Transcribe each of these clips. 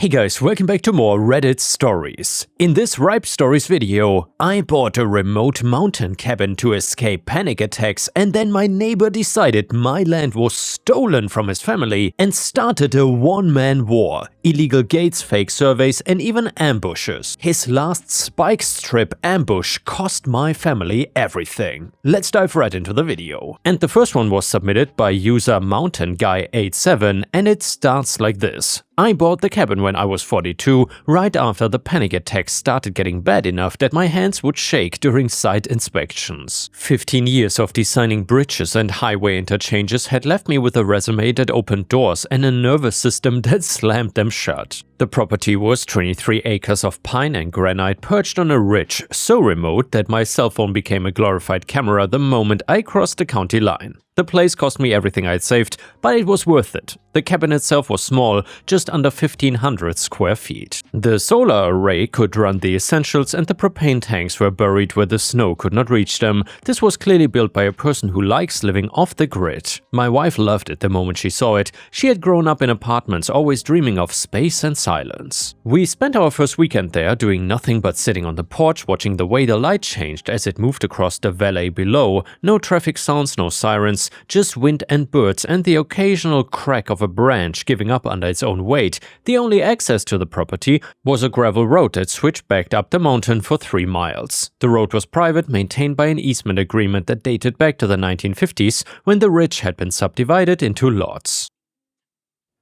Hey guys, welcome back to more Reddit stories. In this Ripe Stories video, I bought a remote mountain cabin to escape panic attacks, and then my neighbor decided my land was stolen from his family and started a one-man war. Illegal gates, fake surveys, and even ambushes. His last spike strip ambush cost my family everything. Let's dive right into the video. And the first one was submitted by user mountainguy87, and it starts like this. I bought the cabin when I was 42, right after the panic attacks started getting bad enough that my hands would shake during site inspections. 15 years of designing bridges and highway interchanges had left me with a resume that opened doors and a nervous system that slammed them shut. The property was 23 acres of pine and granite perched on a ridge so remote that my cell phone became a glorified camera the moment I crossed the county line. The place cost me everything I'd saved, but it was worth it. The cabin itself was small, just under 1,500 square feet. The solar array could run the essentials and the propane tanks were buried where the snow could not reach them. This was clearly built by a person who likes living off the grid. My wife loved it the moment she saw it. She had grown up in apartments, always dreaming of space and silence. We spent our first weekend there doing nothing but sitting on the porch watching the way the light changed as it moved across the valley below. No traffic sounds, no sirens, just wind and birds and the occasional crack of a branch giving up under its own weight. The only access to the property was a gravel road that switchbacked up the mountain for 3 miles. The road was private, maintained by an easement agreement that dated back to the 1950s when the ridge had been subdivided into lots.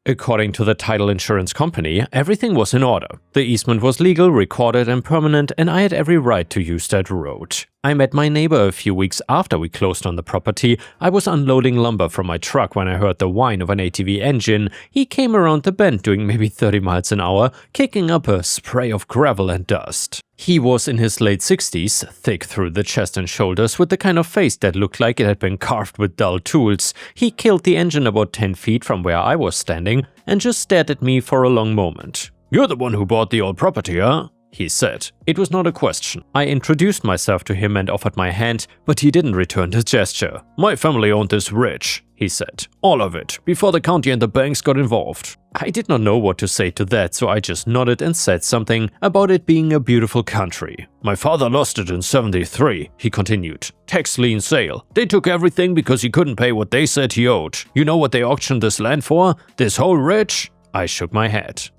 According to the title insurance company, everything was in order. The easement was legal, recorded and permanent, and I had every right to use that road. I met my neighbor a few weeks after we closed on the property. I was unloading lumber from my truck when I heard the whine of an ATV engine. He came around the bend doing maybe 30 miles an hour, kicking up a spray of gravel and dust. He was in his late 60s, thick through the chest and shoulders, with the kind of face that looked like it had been carved with dull tools. He killed the engine about 10 feet from where I was standing and just stared at me for a long moment. "You're the one who bought the old property, huh?" he said. It was not a question. I introduced myself to him and offered my hand, but he didn't return the gesture. "My family owned this ridge," he said. "All of it, before the county and the banks got involved." I did not know what to say to that, so I just nodded and said something about it being a beautiful country. "My father lost it in '73, he continued. "Tax lien sale. They took everything because he couldn't pay what they said he owed. You know what they auctioned this land for? This whole ridge?" I shook my head.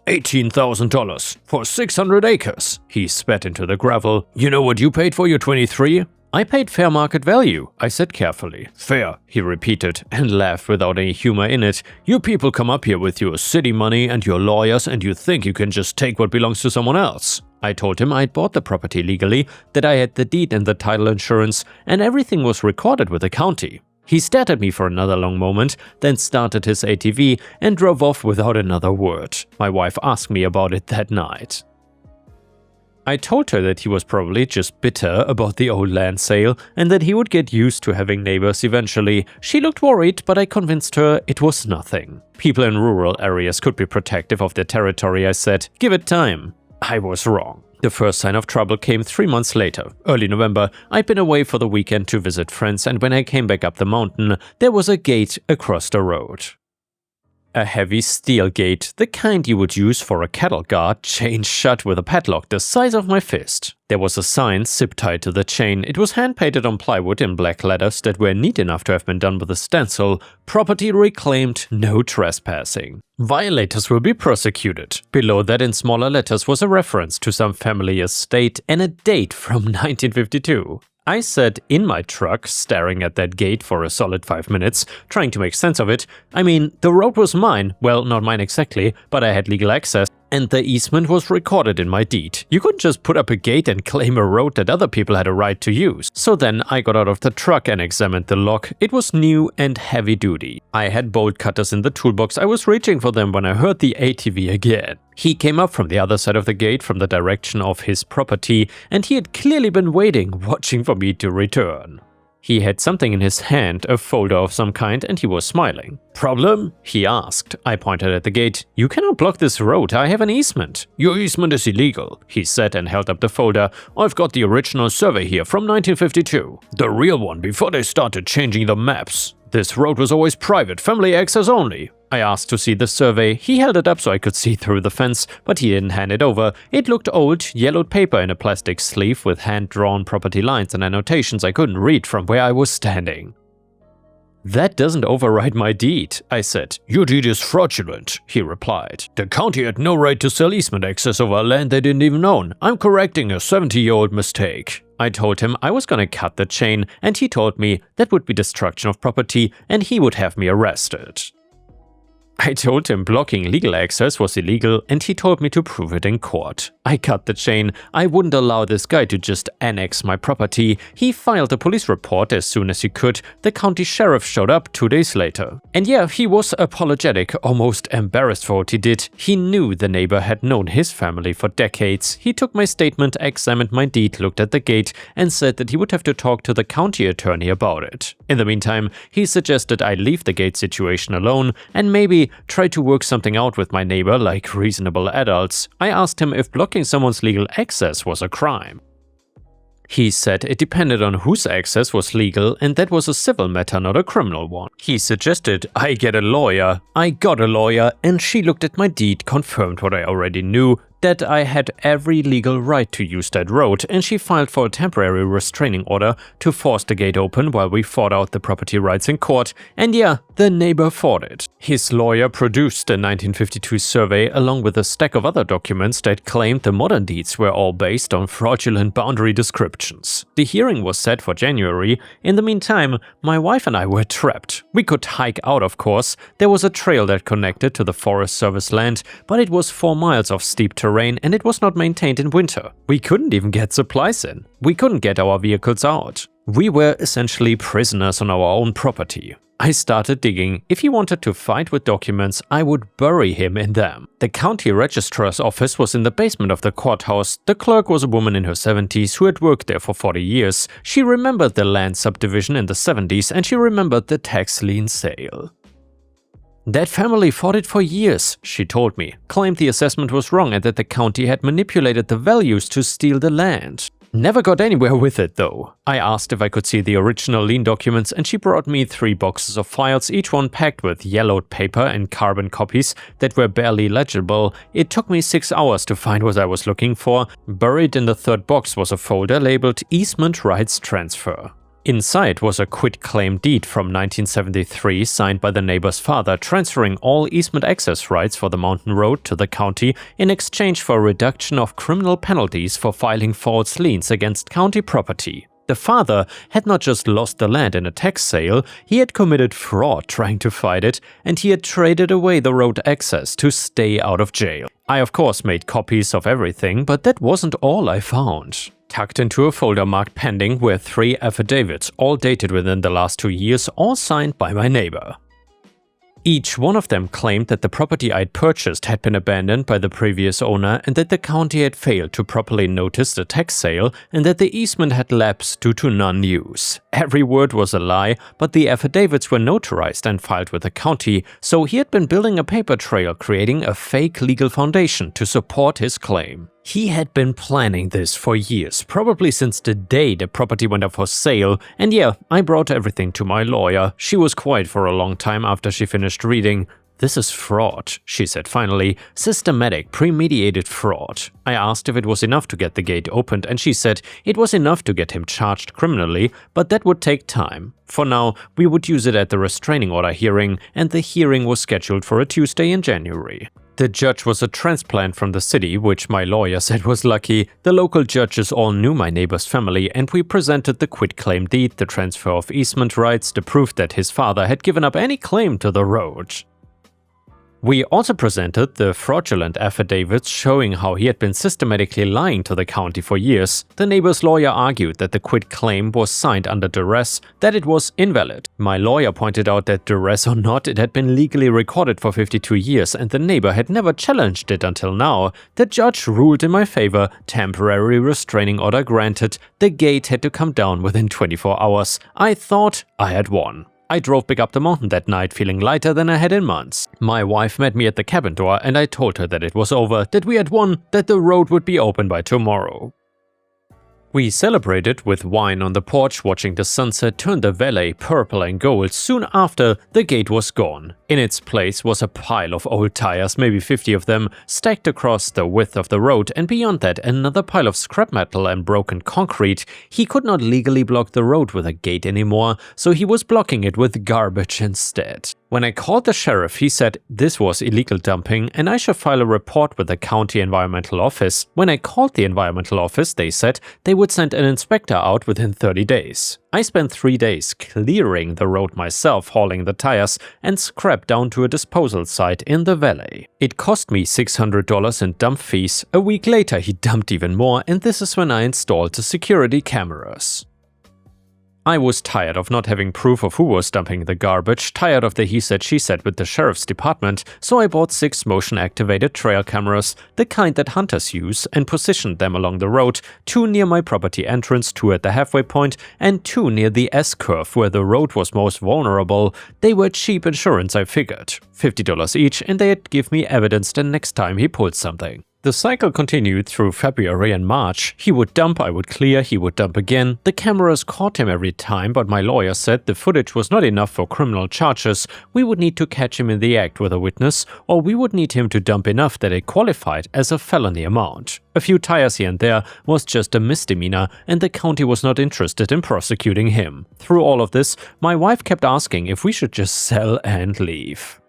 $18,000 for 600 acres, he spat into the gravel. "You know what you paid for your 23? "I paid fair market value," I said carefully. "Fair," he repeated and laughed without any humor in it. "You people come up here with your city money and your lawyers and you think you can just take what belongs to someone else." I told him I'd bought the property legally, that I had the deed and the title insurance, and everything was recorded with the county. He stared at me for another long moment, then started his ATV and drove off without another word. My wife asked me about it that night. I told her that he was probably just bitter about the old land sale and that he would get used to having neighbors eventually. She looked worried, but I convinced her it was nothing. People in rural areas could be protective of their territory, I said. Give it time. I was wrong. The first sign of trouble came 3 months later. Early November, I'd been away for the weekend to visit friends, and when I came back up the mountain, there was a gate across the road. A heavy steel gate, the kind you would use for a cattle guard, chained shut with a padlock the size of my fist. There was a sign zip-tied to the chain. It was hand-painted on plywood in black letters that were neat enough to have been done with a stencil. Property reclaimed, no trespassing. Violators will be prosecuted. Below that in smaller letters was a reference to some family estate and a date from 1952. I sat in my truck, staring at that gate for a solid 5 minutes, trying to make sense of it. I mean, the road was mine. Well, not mine exactly, but I had legal access. And the easement was recorded in my deed. You couldn't just put up a gate and claim a road that other people had a right to use. So then I got out of the truck and examined the lock. It was new and heavy duty. I had bolt cutters in the toolbox. I was reaching for them when I heard the ATV again. He came up from the other side of the gate from the direction of his property, and he had clearly been waiting, watching for me to return. He had something in his hand, a folder of some kind, and he was smiling. "Problem?" he asked. I pointed at the gate. "You cannot block this road, I have an easement." "Your easement is illegal," he said and held up the folder. "I've got the original survey here from 1952. The real one before they started changing the maps. This road was always private, family access only." I asked to see the survey. He held it up so I could see through the fence, but he didn't hand it over. It looked old, yellowed paper in a plastic sleeve with hand-drawn property lines and annotations I couldn't read from where I was standing. "That doesn't override my deed," I said. "Your deed is fraudulent," he replied. "The county had no right to sell easement access over land they didn't even own. I'm correcting a 70-year-old mistake." I told him I was gonna cut the chain, and he told me that would be destruction of property and he would have me arrested. I told him blocking legal access was illegal and he told me to prove it in court. I cut the chain. I wouldn't allow this guy to just annex my property. He filed a police report as soon as he could. The county sheriff showed up 2 days later. And yeah, he was apologetic, almost embarrassed for what he did. He knew the neighbor had known his family for decades. He took my statement, examined my deed, looked at the gate, and said that he would have to talk to the county attorney about it. In the meantime, he suggested I leave the gate situation alone and maybe try to work something out with my neighbor like reasonable adults. I asked him if blocking someone's legal access was a crime. He said it depended on whose access was legal and that was a civil matter, not a criminal one. He suggested I get a lawyer. I got a lawyer and she looked at my deed, confirmed what I already knew, that I had every legal right to use that road, and she filed for a temporary restraining order to force the gate open while we fought out the property rights in court, and yeah, the neighbor fought it. His lawyer produced a 1952 survey along with a stack of other documents that claimed the modern deeds were all based on fraudulent boundary descriptions. The hearing was set for January. In the meantime, my wife and I were trapped. We could hike out, of course. There was a trail that connected to the Forest Service land, but it was 4 miles of steep terrain and it was not maintained in winter. We couldn't even get supplies in. We couldn't get our vehicles out. We were essentially prisoners on our own property. I started digging. If he wanted to fight with documents, I would bury him in them. The county registrar's office was in the basement of the courthouse. The clerk was a woman in her 70s who had worked there for 40 years. She remembered the land subdivision in the 70s and she remembered the tax lien sale. That family fought it for years, she told me, claimed the assessment was wrong and that the county had manipulated the values to steal the land. Never got anywhere with it though. I asked if I could see the original lien documents and she brought me 3 boxes of files, each one packed with yellowed paper and carbon copies that were barely legible. It took me 6 hours to find what I was looking for. Buried in the 3rd box was a folder labeled Easement Rights Transfer. Inside was a quitclaim deed from 1973 signed by the neighbor's father, transferring all easement access rights for the mountain road to the county in exchange for a reduction of criminal penalties for filing false liens against county property. The father had not just lost the land in a tax sale, he had committed fraud trying to fight it, and he had traded away the road access to stay out of jail. I of course made copies of everything, but that wasn't all I found. Tucked into a folder marked pending were 3 affidavits, all dated within the last 2 years, all signed by my neighbor. Each one of them claimed that the property I'd purchased had been abandoned by the previous owner and that the county had failed to properly notice the tax sale and that the easement had lapsed due to non-use. Every word was a lie, but the affidavits were notarized and filed with the county, so he had been building a paper trail, creating a fake legal foundation to support his claim. He had been planning this for years, probably since the day the property went up for sale, and yeah, I brought everything to my lawyer. She was quiet for a long time after she finished reading. "This is fraud," she said finally, "systematic, premeditated fraud." I asked if it was enough to get the gate opened and she said it was enough to get him charged criminally, but that would take time. For now, we would use it at the restraining order hearing, and the hearing was scheduled for a Tuesday in January. The judge was a transplant from the city, which my lawyer said was lucky. The local judges all knew my neighbor's family, and we presented the quitclaim deed, the transfer of easement rights, the proof that his father had given up any claim to the road. We also presented the fraudulent affidavits showing how he had been systematically lying to the county for years. The neighbor's lawyer argued that the quitclaim was signed under duress, that it was invalid. My lawyer pointed out that duress or not, it had been legally recorded for 52 years and the neighbor had never challenged it until now. The judge ruled in my favor, temporary restraining order granted, the gate had to come down within 24 hours. I thought I had won. I drove back up the mountain that night feeling lighter than I had in months. My wife met me at the cabin door and I told her that it was over, that we had won, that the road would be open by tomorrow. We celebrated with wine on the porch, watching the sunset turn the valley purple and gold. Soon after, the gate was gone. In its place was a pile of old tires, maybe 50 of them, stacked across the width of the road, and beyond that another pile of scrap metal and broken concrete. He could not legally block the road with a gate anymore, so he was blocking it with garbage instead. When I called the sheriff, he said this was illegal dumping and I should file a report with the county environmental office. When I called the environmental office, they said they would send an inspector out within 30 days. I spent 3 days clearing the road myself, hauling the tires and scrap down to a disposal site in the valley. It cost me $600 in dump fees. A week later he dumped even more, and this is when I installed the security cameras. I was tired of not having proof of who was dumping the garbage, tired of the he said she said with the sheriff's department, so I bought 6 motion-activated trail cameras, the kind that hunters use, and positioned them along the road, 2 near my property entrance, 2 at the halfway point, and 2 near the S-curve where the road was most vulnerable. They were cheap insurance, I figured. $50 each, and they'd give me evidence the next time he pulled something. The cycle continued through February and March. He would dump, I would clear, he would dump again. The cameras caught him every time, but my lawyer said the footage was not enough for criminal charges. We would need to catch him in the act with a witness, or we would need him to dump enough that it qualified as a felony amount. A few tires here and there was just a misdemeanor, and the county was not interested in prosecuting him. Through all of this, my wife kept asking if we should just sell and leave.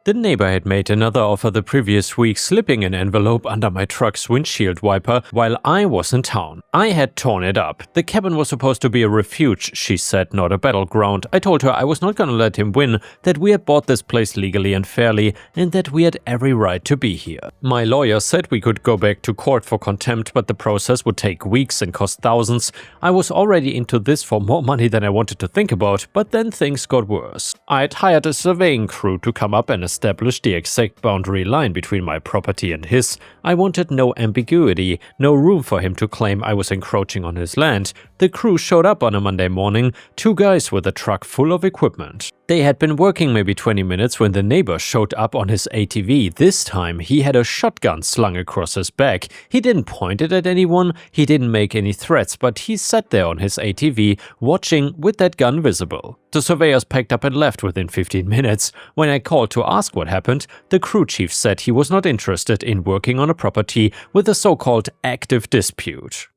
The neighbor had made another offer the previous week, slipping an envelope under my truck's windshield wiper while I was in town. I had torn it up. The cabin was supposed to be a refuge, she said, not a battleground. I told her I was not gonna let him win, that we had bought this place legally and fairly, and that we had every right to be here. My lawyer said we could go back to court for contempt, but the process would take weeks and cost thousands. I was already into this for more money than I wanted to think about, but then things got worse. I had hired a surveying crew to come up and establish the exact boundary line between my property and his. I wanted no ambiguity, no room for him to claim I was encroaching on his land. The crew showed up on a Monday morning, 2 guys with a truck full of equipment. They had been working maybe 20 minutes when the neighbor showed up on his ATV. This time he had a shotgun slung across his back. He didn't point it at anyone, he didn't make any threats, but he sat there on his ATV, watching with that gun visible. The surveyors packed up and left within 15 minutes. When I called to ask what happened, the crew chief said he was not interested in working on a property with a so-called active dispute.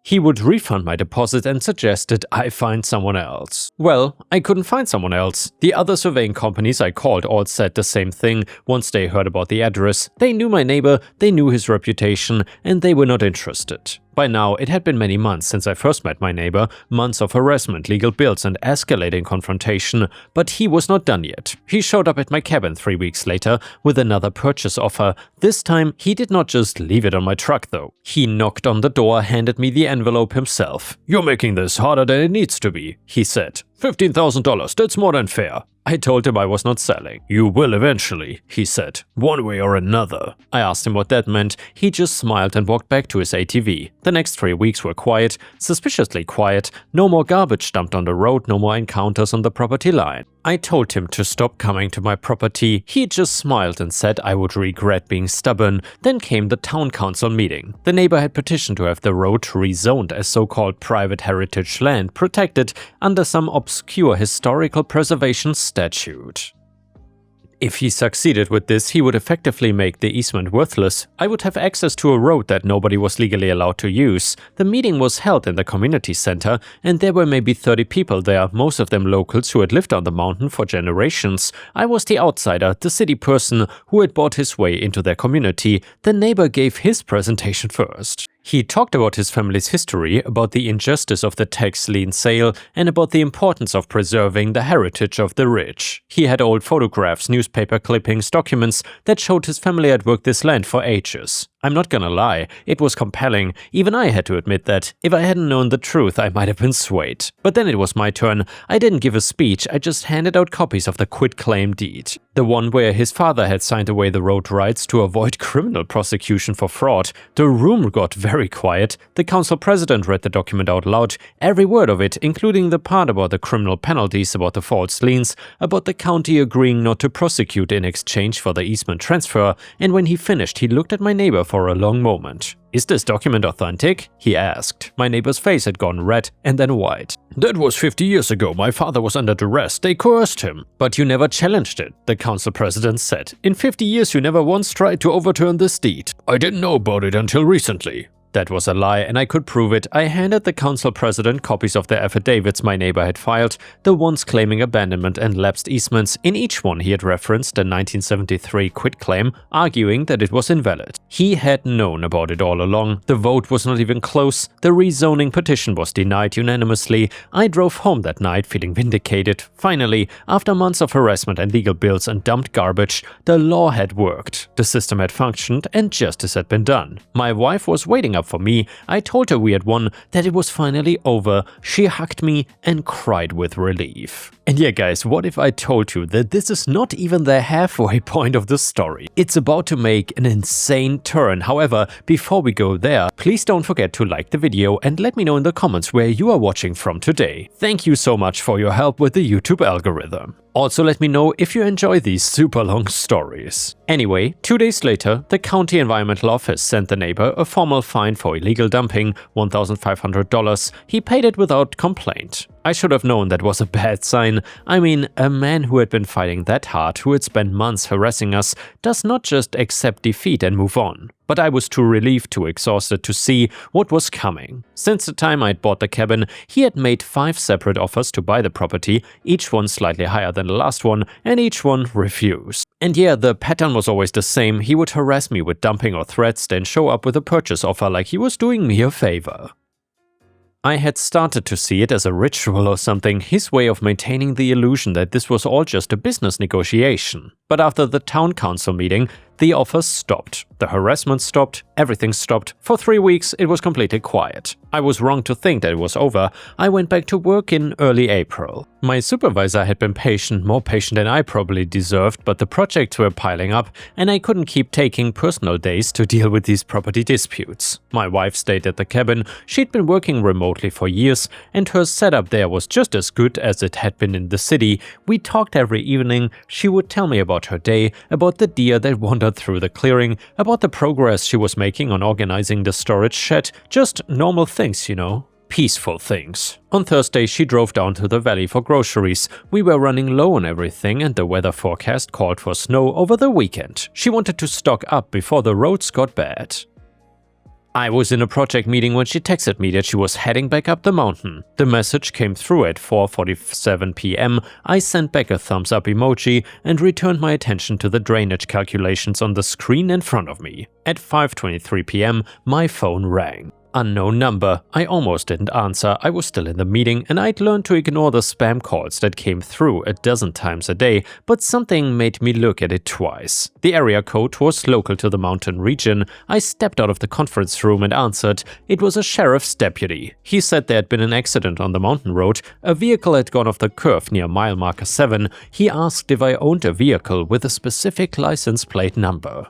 He would refund my deposit and suggested I find someone else. Well, I couldn't find someone else. The other surveying companies I called all said the same thing once they heard about the address. They knew my neighbor, they knew his reputation, and they were not interested. By now, it had been many months since I first met my neighbor, months of harassment, legal bills, and escalating confrontation, but he was not done yet. He showed up at my cabin 3 weeks later with another purchase offer. This time, he did not just leave it on my truck though. He knocked on the door, handed me the envelope himself. "You're making this harder than it needs to be," he said. $15,000, that's more than fair. I told him I was not selling. "You will eventually," he said, "one way or another." I asked him what that meant. He just smiled and walked back to his ATV. The next 3 weeks were quiet, suspiciously quiet. No more garbage dumped on the road, no more encounters on the property line. I told him to stop coming to my property. He just smiled and said I would regret being stubborn. Then came the town council meeting. The neighbor had petitioned to have the road rezoned as so-called private heritage land, protected under some obscure historical preservation statute. If he succeeded with this, he would effectively make the easement worthless. I would have access to a road that nobody was legally allowed to use. The meeting was held in the community center, and there were maybe 30 people there, most of them locals who had lived on the mountain for generations. I was the outsider, the city person who had bought his way into their community. The neighbor gave his presentation first. He talked about his family's history, about the injustice of the tax lien sale, and about the importance of preserving the heritage of the rich. He had old photographs, newspaper clippings, documents that showed his family had worked this land for ages. I'm not gonna lie, it was compelling. Even I had to admit that. If I hadn't known the truth, I might have been swayed. But then it was my turn. I didn't give a speech, I just handed out copies of the quitclaim deed. The one where his father had signed away the road rights to avoid criminal prosecution for fraud. The room got very quiet. The council president read the document out loud, every word of it, including the part about the criminal penalties, about the false liens, about the county agreeing not to prosecute in exchange for the easement transfer. And when he finished, he looked at my neighbor for for a long moment. "Is this document authentic?" he asked. My neighbor's face had gone red and then white. "That was 50 years ago. My father was under duress. They coerced him." "But you never challenged it," the council president said. "In 50 years you never once tried to overturn this deed." "I didn't know about it until recently." That was a lie, and I could prove it. I handed the council president copies of the affidavits my neighbor had filed, the ones claiming abandonment and lapsed easements. In each one he had referenced a 1973 quitclaim, arguing that it was invalid. He had known about it all along. The vote was not even close. The rezoning petition was denied unanimously. I drove home that night feeling vindicated. Finally, after months of harassment and legal bills and dumped garbage, the law had worked. The system had functioned and justice had been done. My wife was waiting up for me. I told her we had won, that it was finally over. She hugged me and cried with relief. And yeah guys, what if I told you that this is not even the halfway point of the story? It's about to make an insane turn. However, before we go there, please don't forget to like the video and let me know in the comments where you are watching from today. Thank you so much for your help with the YouTube algorithm. Also let me know if you enjoy these super long stories. Anyway, 2 days later, the county environmental office sent the neighbor a formal fine for illegal dumping, $1,500. He paid it without complaint. I should have known that was a bad sign. I mean, a man who had been fighting that hard, who had spent months harassing us, does not just accept defeat and move on. But I was too relieved, too exhausted to see what was coming. Since the time I'd bought the cabin, he had made 5 separate offers to buy the property, each one slightly higher than the last one, and each one refused. And yeah, the pattern was always the same. He would harass me with dumping or threats, then show up with a purchase offer like he was doing me a favor. I had started to see it as a ritual or something, his way of maintaining the illusion that this was all just a business negotiation. But after the town council meeting, the offers stopped, the harassment stopped, everything stopped. For 3 weeks it was completely quiet. I was wrong to think that it was over. I went back to work in early April. My supervisor had been patient, more patient than I probably deserved, but the projects were piling up and I couldn't keep taking personal days to deal with these property disputes. My wife stayed at the cabin. She'd been working remotely for years and her setup there was just as good as it had been in the city. We talked every evening. She would tell me about her day, about the deer that wandered through the clearing, about the progress she was making on organizing the storage shed, just normal things, you know. Peaceful things. On Thursday, she drove down to the valley for groceries. We were running low on everything and the weather forecast called for snow over the weekend. She wanted to stock up before the roads got bad. I was in a project meeting when she texted me that she was heading back up the mountain. The message came through at 4:47 p.m. I sent back a thumbs up emoji and returned my attention to the drainage calculations on the screen in front of me. At 5:23 p.m. my phone rang. Unknown number. I almost didn't answer. I was still in the meeting and I'd learned to ignore the spam calls that came through a dozen times a day, but something made me look at it twice. The area code was local to the mountain region. I stepped out of the conference room and answered. It was a sheriff's deputy. He said there had been an accident on the mountain road. A vehicle had gone off the curve near mile marker 7. He asked if I owned a vehicle with a specific license plate number.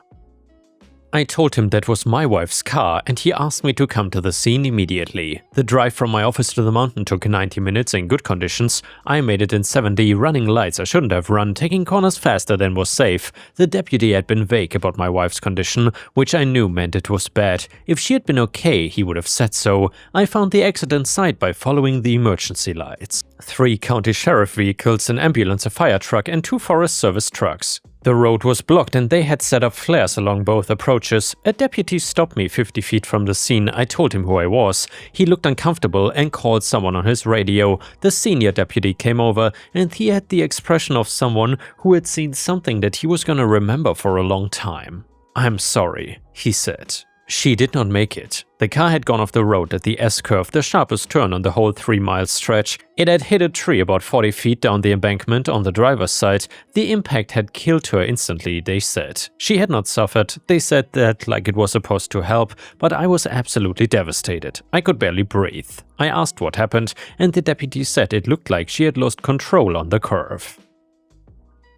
I told him that was my wife's car and he asked me to come to the scene immediately. The drive from my office to the mountain took 90 minutes in good conditions. I made it in 70, running lights I shouldn't have run, taking corners faster than was safe. The deputy had been vague about my wife's condition, which I knew meant it was bad. If she had been okay, he would have said so. I found the accident site by following the emergency lights. 3 county sheriff vehicles, an ambulance, a fire truck and 2 Forest Service trucks. The road was blocked and they had set up flares along both approaches. A deputy stopped me 50 feet from the scene. I told him who I was. He looked uncomfortable and called someone on his radio. The senior deputy came over and he had the expression of someone who had seen something that he was gonna remember for a long time. "I'm sorry," he said. She did not make it. The car had gone off the road at the S-curve, the sharpest turn on the whole 3-mile stretch. It had hit a tree about 40 feet down the embankment on the driver's side. The impact had killed her instantly, they said. She had not suffered. They said that like it was supposed to help, but I was absolutely devastated. I could barely breathe. I asked what happened, and the deputy said it looked like she had lost control on the curve.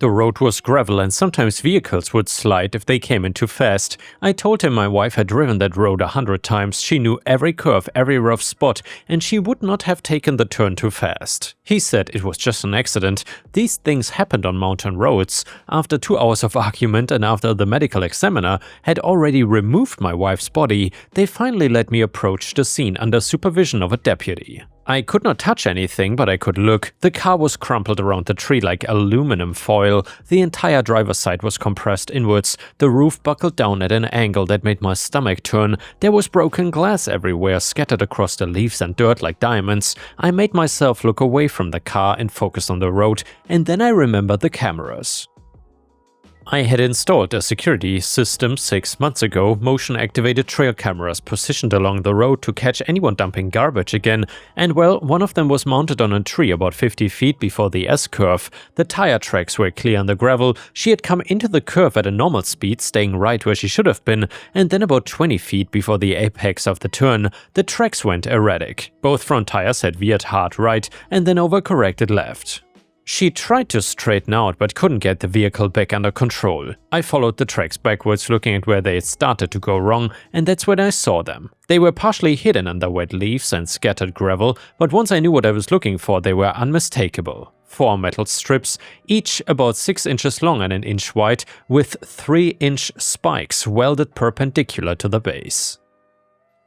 The road was gravel and sometimes vehicles would slide if they came in too fast. I told him my wife had driven that road 100 times, she knew every curve, every rough spot, and she would not have taken the turn too fast. He said it was just an accident. These things happened on mountain roads. After 2 hours of argument and after the medical examiner had already removed my wife's body, they finally let me approach the scene under supervision of a deputy. I could not touch anything, but I could look. The car was crumpled around the tree like aluminum foil. The entire driver's side was compressed inwards. The roof buckled down at an angle that made my stomach turn. There was broken glass everywhere, scattered across the leaves and dirt like diamonds. I made myself look away from the car and focus on the road, and then I remembered the cameras. I had installed a security system 6 months ago, motion-activated trail cameras positioned along the road to catch anyone dumping garbage again, and well, one of them was mounted on a tree about 50 feet before the S-curve. The tire tracks were clear on the gravel. She had come into the curve at a normal speed, staying right where she should have been, and then about 20 feet before the apex of the turn, the tracks went erratic. Both front tires had veered hard right and then overcorrected left. She tried to straighten out but couldn't get the vehicle back under control. I followed the tracks backwards, looking at where they had started to go wrong, and that's when I saw them. They were partially hidden under wet leaves and scattered gravel, but once I knew what I was looking for, they were unmistakable. 4 metal strips, each about 6 inches long and an inch wide, with 3-inch spikes welded perpendicular to the base.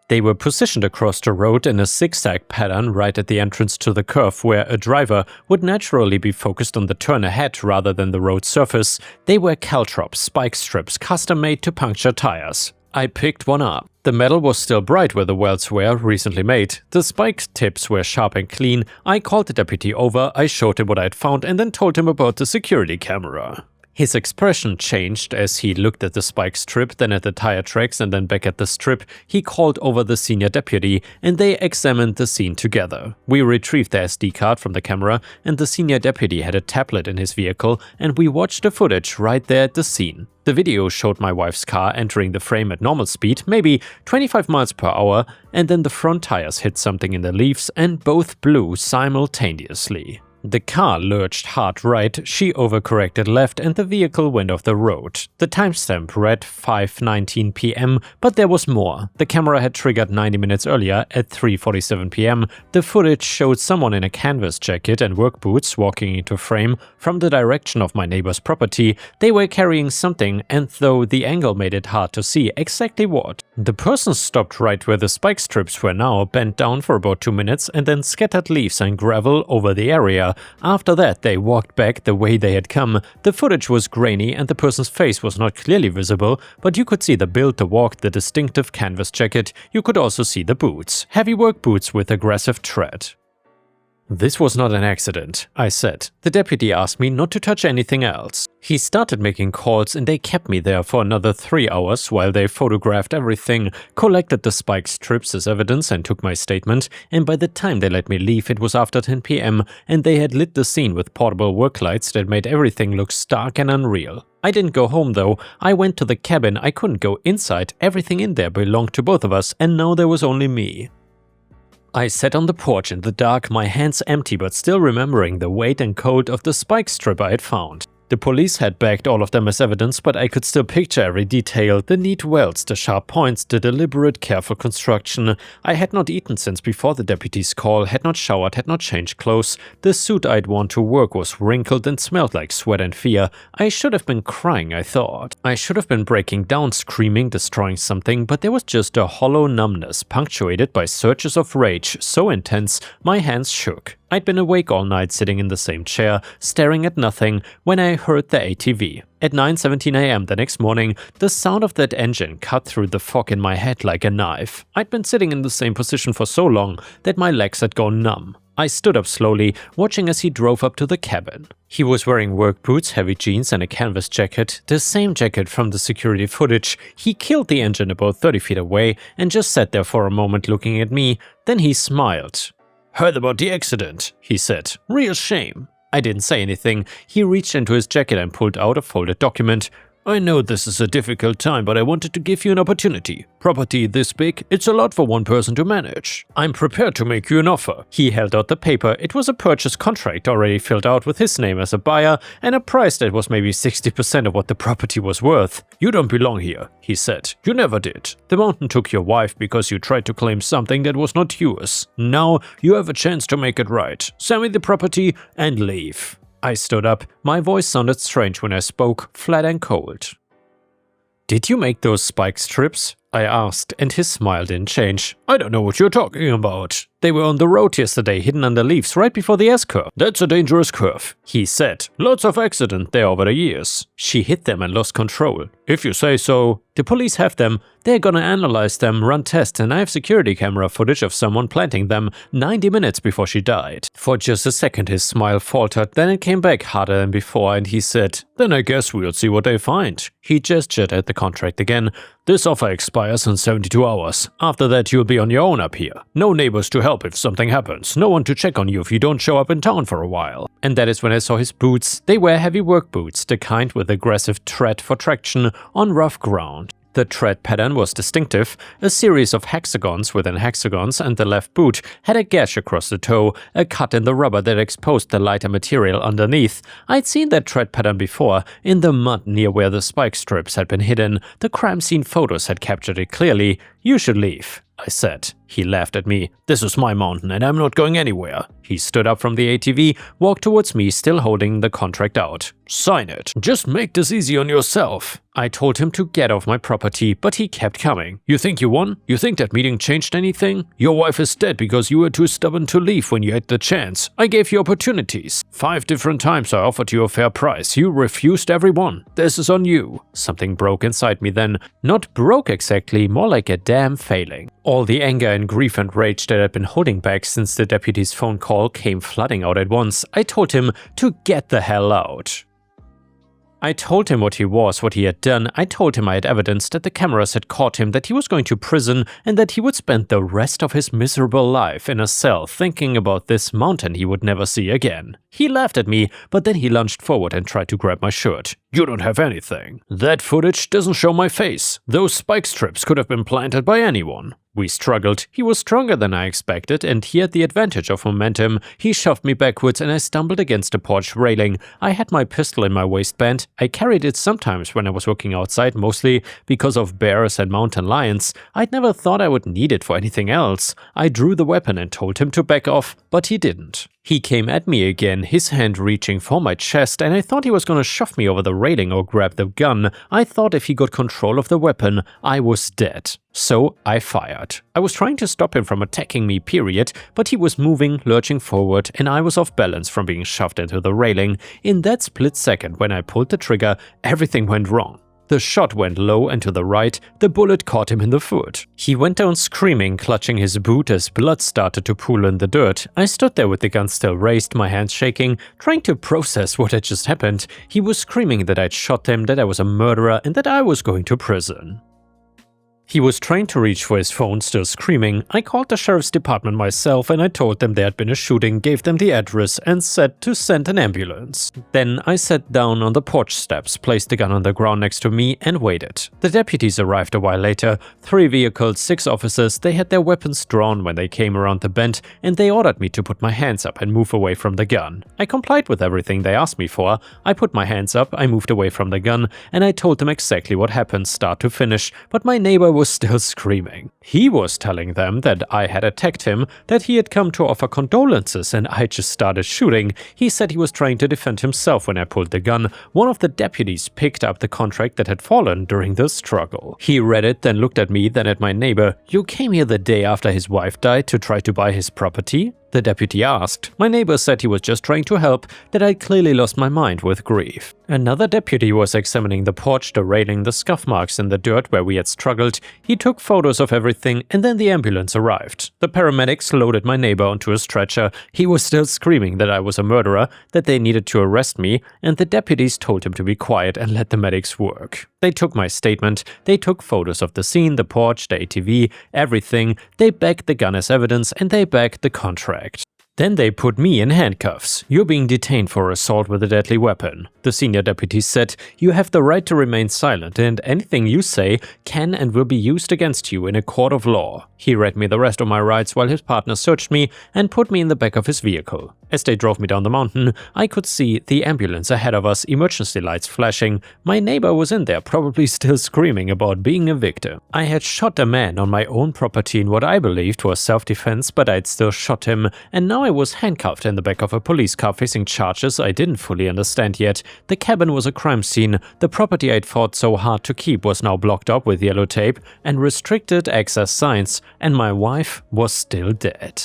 They were positioned across the road in a zigzag pattern right at the entrance to the curve, where a driver would naturally be focused on the turn ahead rather than the road surface. They were caltrops, spike strips, custom-made to puncture tires. I picked one up. The metal was still bright where the welds were, recently made. The spike tips were sharp and clean. I called the deputy over, I showed him what I had found, and then told him about the security camera. His expression changed as he looked at the spike strip, then at the tire tracks and then back at the strip. He called over the senior deputy and they examined the scene together. We retrieved the SD card from the camera and the senior deputy had a tablet in his vehicle and we watched the footage right there at the scene. The video showed my wife's car entering the frame at normal speed, maybe 25 miles per hour, and then the front tires hit something in the leaves and both blew simultaneously. The car lurched hard right, she overcorrected left and the vehicle went off the road. The timestamp read 5:19 p.m, but there was more. The camera had triggered 90 minutes earlier at 3:47 p.m. The footage showed someone in a canvas jacket and work boots walking into frame from the direction of my neighbor's property. They were carrying something, and though the angle made it hard to see exactly what. The person stopped right where the spike strips were now, bent down for about 2 minutes and then scattered leaves and gravel over the area. After that, they walked back the way they had come. The footage was grainy and the person's face was not clearly visible, but you could see the build, the walk, the distinctive canvas jacket. You could also see the boots. Heavy work boots with aggressive tread. This was not an accident, I said. The deputy asked me not to touch anything else. He started making calls and they kept me there for another 3 hours while they photographed everything, collected the spike strips as evidence and took my statement, and by the time they let me leave it was after 10 p.m. and they had lit the scene with portable work lights that made everything look stark and unreal. I didn't go home though. I went to the cabin. I couldn't go inside. Everything in there belonged to both of us and now there was only me. I sat on the porch in the dark, my hands empty but still remembering the weight and cold of the spike strip I had found. The police had bagged all of them as evidence, but I could still picture every detail, the neat welds, the sharp points, the deliberate, careful construction. I had not eaten since before the deputy's call, had not showered, had not changed clothes. The suit I'd worn to work was wrinkled and smelled like sweat and fear. I should have been crying, I thought. I should have been breaking down, screaming, destroying something, but there was just a hollow numbness, punctuated by surges of rage, so intense my hands shook. I'd been awake all night sitting in the same chair, staring at nothing, when I heard the ATV. At 9:17 a.m. the next morning, the sound of that engine cut through the fog in my head like a knife. I'd been sitting in the same position for so long that my legs had gone numb. I stood up slowly, watching as he drove up to the cabin. He was wearing work boots, heavy jeans and a canvas jacket, the same jacket from the security footage. He killed the engine about 30 feet away and just sat there for a moment looking at me. Then he smiled. "Heard about the accident," he said. "Real shame." I didn't say anything. He reached into his jacket and pulled out a folded document. I know this is a difficult time, but I wanted to give you an opportunity. Property this big, it's a lot for one person to manage. I'm prepared to make you an offer. He held out the paper. It was a purchase contract already filled out with his name as a buyer and a price that was maybe 60% of what the property was worth. You don't belong here, he said. You never did. The mountain took your wife because you tried to claim something that was not yours. Now you have a chance to make it right. Sell me the property and leave. I stood up. My voice sounded strange when I spoke, flat and cold. Did you make those spike strips? I asked, and his smile didn't change. I don't know what you're talking about. They were on the road yesterday, hidden under leaves right before the S-curve. That's a dangerous curve, he said. Lots of accident there over the years. She hit them and lost control. If you say so. The police have them. They're gonna analyze them, run tests, and I have security camera footage of someone planting them 90 minutes before she died. For just a second his smile faltered, then it came back harder than before and he said, then I guess we'll see what they find. He gestured at the contract again. This offer expires in 72 hours. After that you'll be on your own up here. No neighbors to help if something happens. No one to check on you if you don't show up in town for a while. And that is when I saw his boots. They were heavy work boots, the kind with aggressive tread for traction on rough ground. The tread pattern was distinctive, a series of hexagons within hexagons, and the left boot had a gash across the toe, a cut in the rubber that exposed the lighter material underneath. I'd seen that tread pattern before, in the mud near where the spike strips had been hidden. The crime scene photos had captured it clearly. You should leave, I said. He laughed at me. This is my mountain and I'm not going anywhere. He stood up from the ATV, walked towards me, still holding the contract out. Sign it. Just make this easy on yourself. I told him to get off my property, but he kept coming. You think you won? You think that meeting changed anything? Your wife is dead because you were too stubborn to leave when you had the chance. I gave you opportunities. 5 different times I offered you a fair price. You refused every one. This is on you. Something broke inside me then. Not broke exactly, more like a damn failing. All the anger and grief and rage that I'd been holding back since the deputy's phone call came flooding out at once. I told him to get the hell out. I told him what he was, what he had done. I told him I had evidence that the cameras had caught him, that he was going to prison, and that he would spend the rest of his miserable life in a cell thinking about this mountain he would never see again. He laughed at me, but then he lunged forward and tried to grab my shirt. You don't have anything. That footage doesn't show my face. Those spike strips could have been planted by anyone. We struggled. He was stronger than I expected, and he had the advantage of momentum. He shoved me backwards and I stumbled against the porch railing. I had my pistol in my waistband. I carried it sometimes when I was working outside, mostly because of bears and mountain lions. I'd never thought I would need it for anything else. I drew the weapon and told him to back off, but he didn't. He came at me again, his hand reaching for my chest, and I thought he was gonna shove me over the railing or grab the gun. I thought if he got control of the weapon, I was dead. So I fired. I was trying to stop him from attacking me, period, but he was moving, lurching forward, and I was off balance from being shoved into the railing. In that split second when I pulled the trigger, everything went wrong. The shot went low and to the right, the bullet caught him in the foot. He went down screaming, clutching his boot as blood started to pool in the dirt. I stood there with the gun still raised, my hands shaking, trying to process what had just happened. He was screaming that I'd shot him, that I was a murderer, and that I was going to prison. He was trying to reach for his phone, still screaming. I called the sheriff's department myself and I told them there had been a shooting, gave them the address and said to send an ambulance. Then I sat down on the porch steps, placed the gun on the ground next to me and waited. The deputies arrived a while later. 3 vehicles, 6 officers. They had their weapons drawn when they came around the bend and they ordered me to put my hands up and move away from the gun. I complied with everything they asked me for. I put my hands up, I moved away from the gun and I told them exactly what happened start to finish, but my neighbor was still screaming. He was telling them that I had attacked him, that he had come to offer condolences and I just started shooting. He said he was trying to defend himself when I pulled the gun. One of the deputies picked up the contract that had fallen during the struggle. He read it, then looked at me, then at my neighbor. You came here the day after his wife died to try to buy his property? The deputy asked. My neighbor said he was just trying to help, that I'd clearly lost my mind with grief. Another deputy was examining the porch, the railing, the scuff marks in the dirt where we had struggled. He took photos of everything and then the ambulance arrived. The paramedics loaded my neighbor onto a stretcher. He was still screaming that I was a murderer, that they needed to arrest me, and the deputies told him to be quiet and let the medics work. They took my statement, they took photos of the scene, the porch, the ATV, everything. They backed the gun as evidence and they backed the contract. Then they put me in handcuffs. You're being detained for assault with a deadly weapon. The senior deputy said, you have the right to remain silent and anything you say can and will be used against you in a court of law. He read me the rest of my rights while his partner searched me and put me in the back of his vehicle. As they drove me down the mountain, I could see the ambulance ahead of us, emergency lights flashing. My neighbor was in there, probably still screaming about being a victim. I had shot a man on my own property in what I believed was self-defense, but I'd still shot him, and now I was handcuffed in the back of a police car facing charges I didn't fully understand yet. The cabin was a crime scene. The property I'd fought so hard to keep was now blocked up with yellow tape and restricted access signs, and my wife was still dead.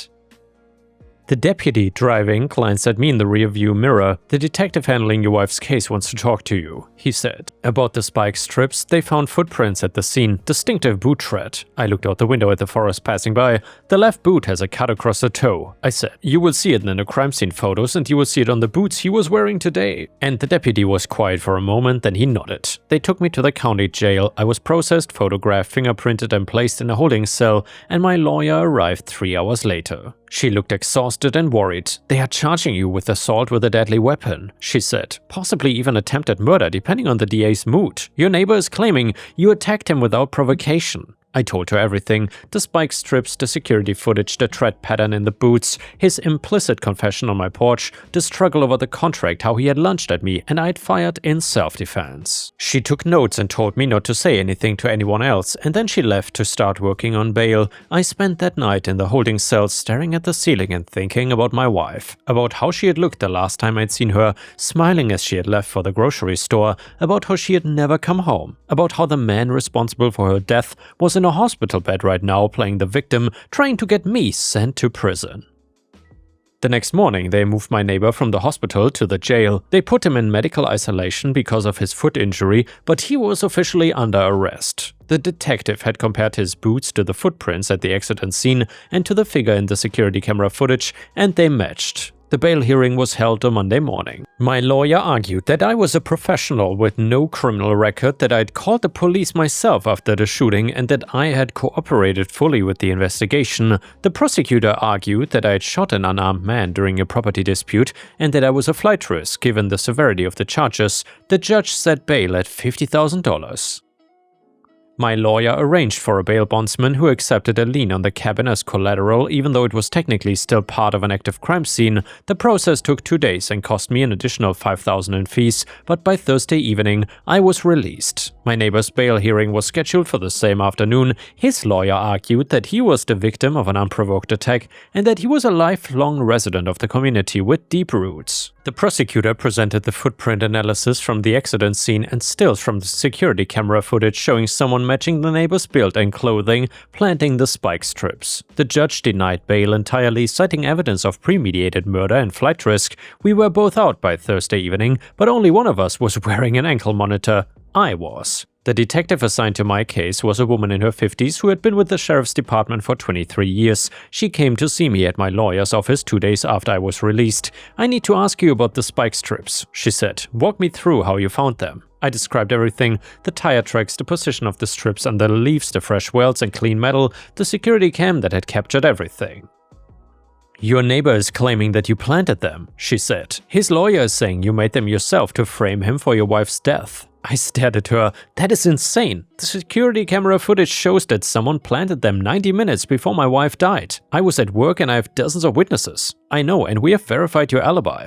The deputy driving glanced at me in the rearview mirror. The detective handling your wife's case wants to talk to you, he said. About the spike strips, they found footprints at the scene, distinctive boot tread. I looked out the window at the forest passing by. The left boot has a cut across the toe, I said. You will see it in the crime scene photos and you will see it on the boots he was wearing today. And the deputy was quiet for a moment, then he nodded. They took me to the county jail. I was processed, photographed, fingerprinted and placed in a holding cell, and my lawyer arrived 3 hours later. She looked exhausted and worried. They are charging you with assault with a deadly weapon, she said. Possibly even attempted murder, depending on the DA's mood. Your neighbor is claiming you attacked him without provocation. I told her everything, the spike strips, the security footage, the tread pattern in the boots, his implicit confession on my porch, the struggle over the contract, how he had lunged at me and I'd fired in self-defense. She took notes and told me not to say anything to anyone else, and then she left to start working on bail. I spent that night in the holding cell staring at the ceiling and thinking about my wife, about how she had looked the last time I'd seen her, smiling as she had left for the grocery store, about how she had never come home, about how the man responsible for her death was in a hospital bed right now playing the victim, trying to get me sent to prison. The next morning, they moved my neighbor from the hospital to the jail. They put him in medical isolation because of his foot injury, but he was officially under arrest. The detective had compared his boots to the footprints at the accident scene and to the figure in the security camera footage, and they matched. The bail hearing was held on Monday morning. My lawyer argued that I was a professional with no criminal record, that I'd called the police myself after the shooting, and that I had cooperated fully with the investigation. The prosecutor argued that I had shot an unarmed man during a property dispute and that I was a flight risk given the severity of the charges. The judge set bail at $50,000. My lawyer arranged for a bail bondsman who accepted a lien on the cabin as collateral even though it was technically still part of an active crime scene. The process took 2 days and cost me an additional $5,000 in fees, but by Thursday evening I was released. My neighbor's bail hearing was scheduled for the same afternoon. His lawyer argued that he was the victim of an unprovoked attack and that he was a lifelong resident of the community with deep roots. The prosecutor presented the footprint analysis from the accident scene and stills from the security camera footage showing someone matching the neighbor's build and clothing, planting the spike strips. The judge denied bail entirely, citing evidence of premeditated murder and flight risk. We were both out by Thursday evening, but only one of us was wearing an ankle monitor. I was. The detective assigned to my case was a woman in her 50s who had been with the sheriff's department for 23 years. She came to see me at my lawyer's office 2 days after I was released. "I need to ask you about the spike strips," she said. "Walk me through how you found them." I described everything: the tire tracks, the position of the strips and the leaves, the fresh welds and clean metal, the security cam that had captured everything. "Your neighbor is claiming that you planted them," she said. "His lawyer is saying you made them yourself to frame him for your wife's death." I stared at her. "That is insane. The security camera footage shows that someone planted them 90 minutes before my wife died. I was at work and I have dozens of witnesses." "I know, and we have verified your alibi."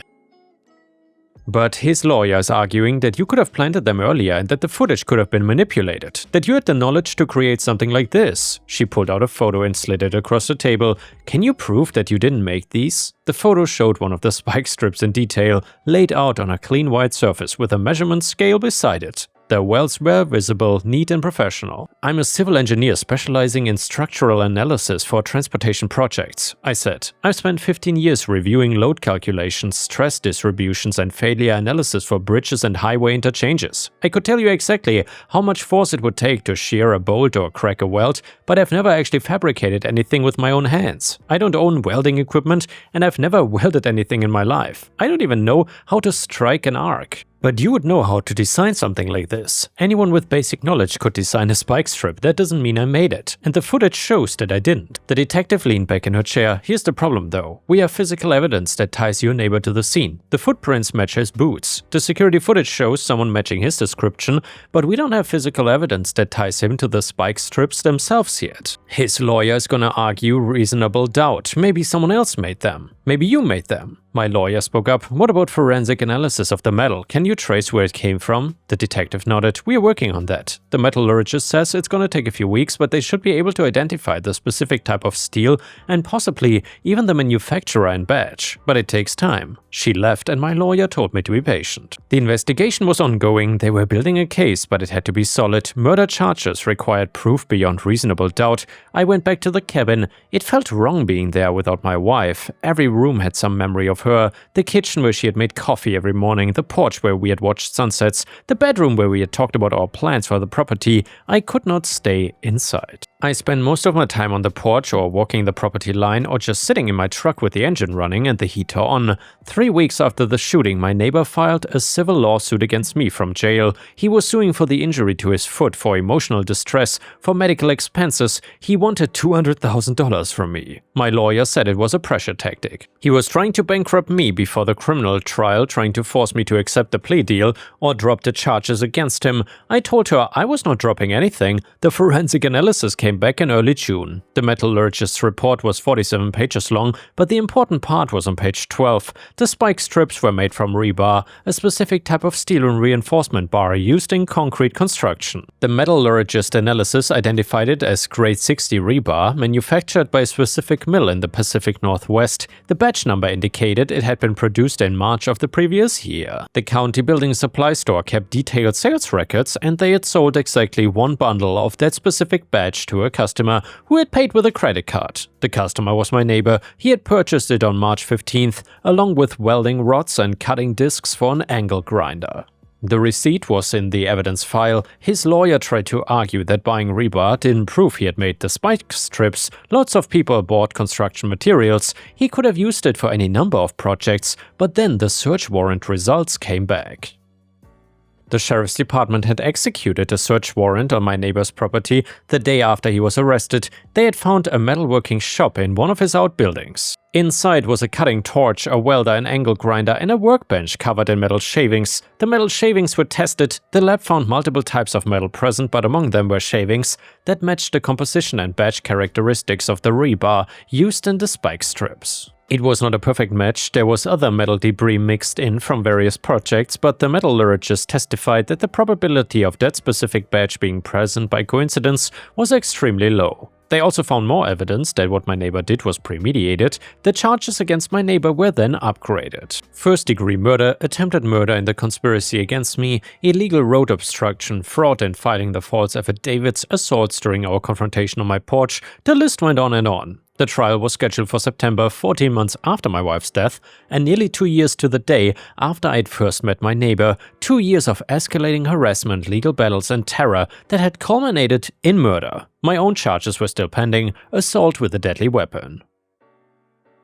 But his lawyer is arguing that you could have planted them earlier and that the footage could have been manipulated, that you had the knowledge to create something like this. She pulled out a photo and slid it across the table. "Can you prove that you didn't make these?" The photo showed one of the spike strips in detail, laid out on a clean white surface with a measurement scale beside it. The welds were visible, neat and professional. "I'm a civil engineer specializing in structural analysis for transportation projects," I said. "I've spent 15 years reviewing load calculations, stress distributions and failure analysis for bridges and highway interchanges. I could tell you exactly how much force it would take to shear a bolt or crack a weld, but I've never actually fabricated anything with my own hands. I don't own welding equipment and I've never welded anything in my life. I don't even know how to strike an arc." But you would know how to design something like this. Anyone with basic knowledge could design a spike strip, that doesn't mean I made it. And the footage shows that I didn't. The detective leaned back in her chair. Here's the problem though. We have physical evidence that ties your neighbor to the scene. The footprints match his boots. The security footage shows someone matching his description, but we don't have physical evidence that ties him to the spike strips themselves yet. His lawyer is gonna argue reasonable doubt. Maybe someone else made them. Maybe you made them. My lawyer spoke up. What about forensic analysis of the metal? Can you trace where it came from? The detective nodded. We are working on that. The metallurgist says it's gonna take a few weeks, but they should be able to identify the specific type of steel and possibly even the manufacturer and batch. But it takes time. She left and my lawyer told me to be patient. The investigation was ongoing. They were building a case, but it had to be solid. Murder charges required proof beyond reasonable doubt. I went back to the cabin. It felt wrong being there without my wife. Every room had some memory of her. The kitchen where she had made coffee every morning, the porch where we had watched sunsets, the bedroom where we had talked about our plans for the property. I could not stay inside. I spent most of my time on the porch or walking the property line or just sitting in my truck with the engine running and the heater on. 3 weeks after the shooting, my neighbor filed a civil lawsuit against me from jail. He was suing for the injury to his foot, for emotional distress, for medical expenses. He wanted $200,000 from me. My lawyer said it was a pressure tactic. He was trying to bankrupt me before the criminal trial, trying to force me to accept the plea deal or drop the charges against him. I told her I was not dropping anything. The forensic analysis came back in early June. The metallurgist's report was 47 pages long, but the important part was on page 12. The spike strips were made from rebar, a specific type of steel and reinforcement bar used in concrete construction. The metallurgist analysis identified it as grade 60 rebar, manufactured by a specific mill in the Pacific Northwest. The batch number indicated it had been produced in March of the previous year. The county building supply store kept detailed sales records, and they had sold exactly one bundle of that specific batch to a customer who had paid with a credit card. The customer was my neighbor. He had purchased it on March 15th, along with welding rods and cutting discs for an angle grinder. The receipt was in the evidence file. His lawyer tried to argue that buying rebar didn't prove he had made the spike strips. Lots of people bought construction materials. He could have used it for any number of projects, but then the search warrant results came back. The sheriff's department had executed a search warrant on my neighbor's property the day after he was arrested. They had found a metalworking shop in one of his outbuildings. Inside was a cutting torch, a welder, an angle grinder, and a workbench covered in metal shavings. The metal shavings were tested. The lab found multiple types of metal present, but among them were shavings that matched the composition and batch characteristics of the rebar used in the spike strips. It was not a perfect match. There was other metal debris mixed in from various projects, but the metallurgist testified that the probability of that specific batch being present by coincidence was extremely low. They also found more evidence that what my neighbor did was premeditated. The charges against my neighbor were then upgraded. First-degree murder, attempted murder in the conspiracy against me, illegal road obstruction, fraud in filing the false affidavits, assaults during our confrontation on my porch. The list went on and on. The trial was scheduled for September, 14 months after my wife's death, and nearly 2 years to the day after I'd first met my neighbor. 2 years of escalating harassment, legal battles, and terror that had culminated in murder. My own charges were still pending: assault with a deadly weapon.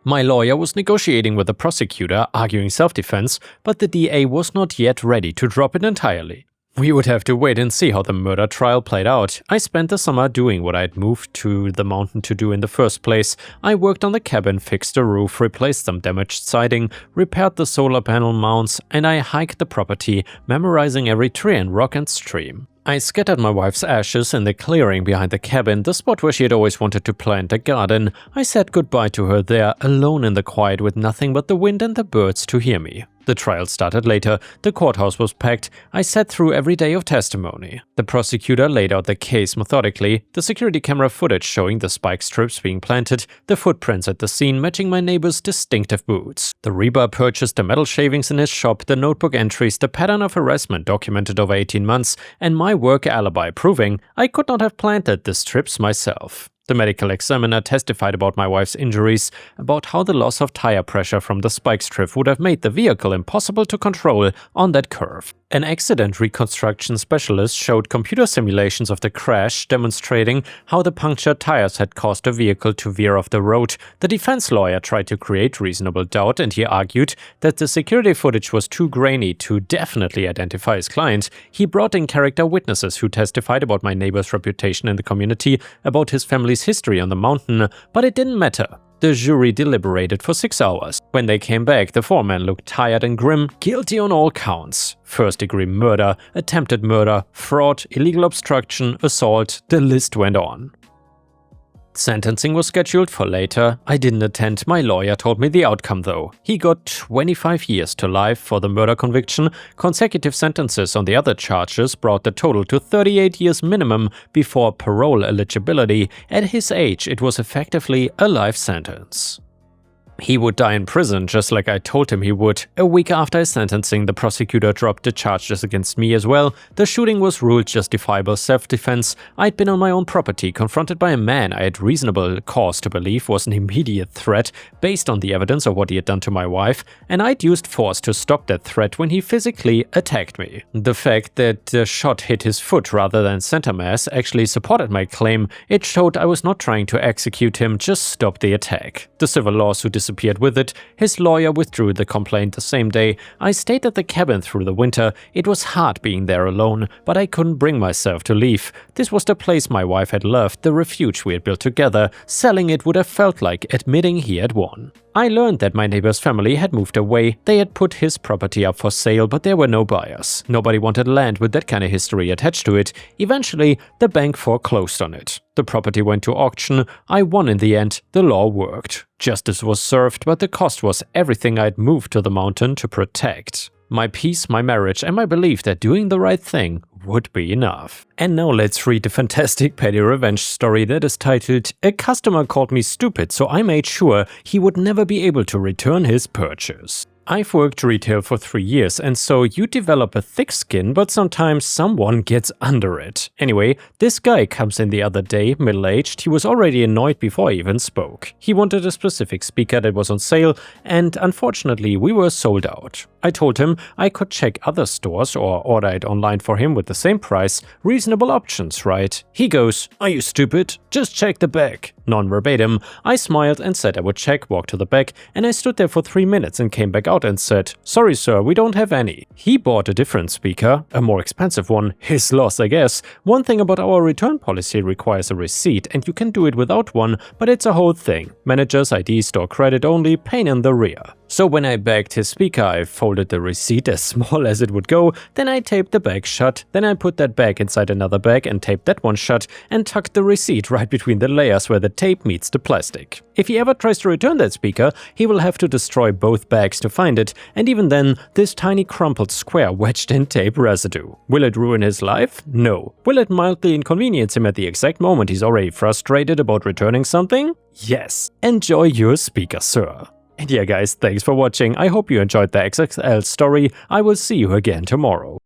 My lawyer was negotiating with the prosecutor, arguing self-defense, but the DA was not yet ready to drop it entirely. We would have to wait and see how the murder trial played out. I spent the summer doing what I'd moved to the mountain to do in the first place. I worked on the cabin, fixed the roof, replaced some damaged siding, repaired the solar panel mounts, and I hiked the property, memorizing every tree and rock and stream. I scattered my wife's ashes in the clearing behind the cabin, the spot where she had always wanted to plant a garden. I said goodbye to her there, alone in the quiet with nothing but the wind and the birds to hear me. The trial started later. The courthouse was packed. I sat through every day of testimony. The prosecutor laid out the case methodically, the security camera footage showing the spike strips being planted, the footprints at the scene matching my neighbor's distinctive boots. The rebar purchased the metal shavings in his shop, the notebook entries, the pattern of harassment documented over 18 months, and my work alibi proving I could not have planted the strips myself. The medical examiner testified about my wife's injuries, about how the loss of tire pressure from the spike strip would have made the vehicle impossible to control on that curve. An accident reconstruction specialist showed computer simulations of the crash, demonstrating how the punctured tires had caused the vehicle to veer off the road. The defense lawyer tried to create reasonable doubt, and he argued that the security footage was too grainy to definitely identify his client. He brought in character witnesses who testified about my neighbor's reputation in the community, about his family's history on the mountain, but it didn't matter. The jury deliberated for 6 hours. When they came back, the foreman looked tired and grim, guilty on all counts. First-degree murder, attempted murder, fraud, illegal obstruction, assault, the list went on. Sentencing was scheduled for later. I didn't attend. My lawyer told me the outcome though. He got 25 years to life for the murder conviction. Consecutive sentences on the other charges brought the total to 38 years minimum before parole eligibility. At his age, it was effectively a life sentence. He would die in prison, just like I told him he would. A week after his sentencing, the prosecutor dropped the charges against me as well. The shooting was ruled justifiable self-defense. I'd been on my own property, confronted by a man I had reasonable cause to believe was an immediate threat, based on the evidence of what he had done to my wife, and I'd used force to stop that threat when he physically attacked me. The fact that the shot hit his foot rather than center mass actually supported my claim. It showed I was not trying to execute him, just stop the attack. The civil lawsuit disappeared with it. His lawyer withdrew the complaint the same day. I stayed at the cabin through the winter. It was hard being there alone, but I couldn't bring myself to leave. This was the place my wife had loved, the refuge we had built together. Selling it would have felt like admitting he had won. I learned that my neighbor's family had moved away. They had put his property up for sale, but there were no buyers. Nobody wanted land with that kind of history attached to it. Eventually, the bank foreclosed on it. The property went to auction. I won in the end. The law worked. Justice was served, but the cost was everything I'd moved to the mountain to protect. My peace, my marriage, and my belief that doing the right thing would be enough. And now let's read the fantastic petty revenge story that is titled "A customer called me stupid, so I made sure he would never be able to return his purchase." I've worked retail for 3 years, and so you develop a thick skin, but sometimes someone gets under it. Anyway, this guy comes in the other day, middle-aged. He was already annoyed before I even spoke. He wanted a specific speaker that was on sale, and unfortunately we were sold out. I told him I could check other stores or order it online for him with the same price. Reasonable options, right? He goes, "Are you stupid? Just check the back." Non-verbatim, I smiled and said I would check, walked to the back, and I stood there for 3 minutes and came back out and said, "Sorry sir, we don't have any." He bought a different speaker, a more expensive one. His loss, I guess. One thing about our return policy requires a receipt, and you can do it without one, but it's a whole thing. Manager's ID, store credit only, pain in the rear. So when I bagged his speaker, I folded the receipt as small as it would go, then I taped the bag shut, then I put that bag inside another bag and taped that one shut, and tucked the receipt right between the layers where the tape meets the plastic. If he ever tries to return that speaker, he will have to destroy both bags to find it, and even then, this tiny crumpled square wedged in tape residue. Will it ruin his life? No. Will it mildly inconvenience him at the exact moment he's already frustrated about returning something? Yes. Enjoy your speaker, sir. And yeah guys, thanks for watching. I hope you enjoyed the XXL story. I will see you again tomorrow.